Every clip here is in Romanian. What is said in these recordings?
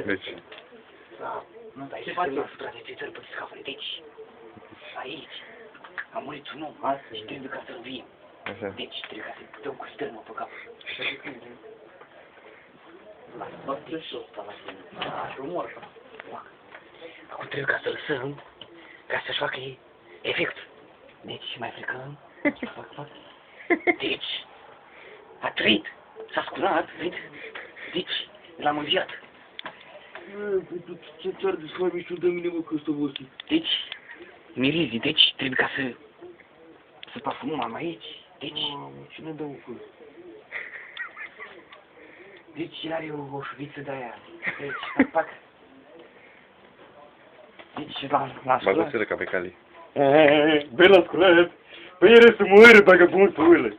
Deci. Da. Nu dai să faci la suprafața țării pe scafare. Deci, aici a murit un om și trebuie ca să-l vin. Așa. Deci, trebuie ca să-i dăm cu stârmă pe cap. Da, rumor. Acum trebuie ca să lăsăm, ca să-și facă efect. Deci, mai frecăm. Fac. Deci, a trăit, s-a scurat, vezi? Deci, l-am înviat. Ce ți-ar desfai mișul de mine, mă, că ăsta vostru? Deci, mirizii, deci trebuie ca să parfumăm aici. Deci, Cine dă un fân? deci are o șuviță de aia. Deci, pac. Deci, l-am sculat. Bagă-ți-le ca pe Cali. Băi, l-a sculat. Băi, el să moară, vagabondul ăla.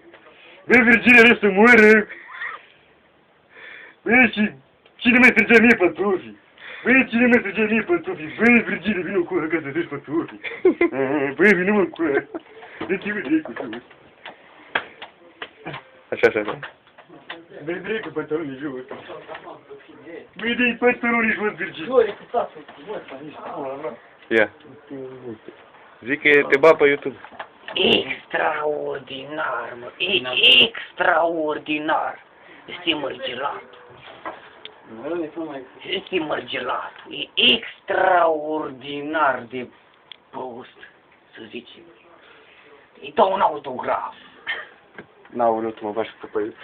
Băi, Virginia, el să moară. Băi, și cine mai strigea mie pantofi? Băi, cine mai strigea mie pantofi? Băi, Virginia, vină cu ăla ca să treci pantofi. Băi, vină mă cu ăla. Deci, uite, cu ăla. Așa. Băi, drept cu pantalonii jos. Băi, dă-i pantalonii jos, Virginia. Ia. Zic că te ba pe YouTube. Extraordinar, mă. Extraordinar. Este mărgelat. Este mărgelat. E extraordinar de prost, să zicem. Îi dau un autograf. N-au vrut, mă bași pe păi.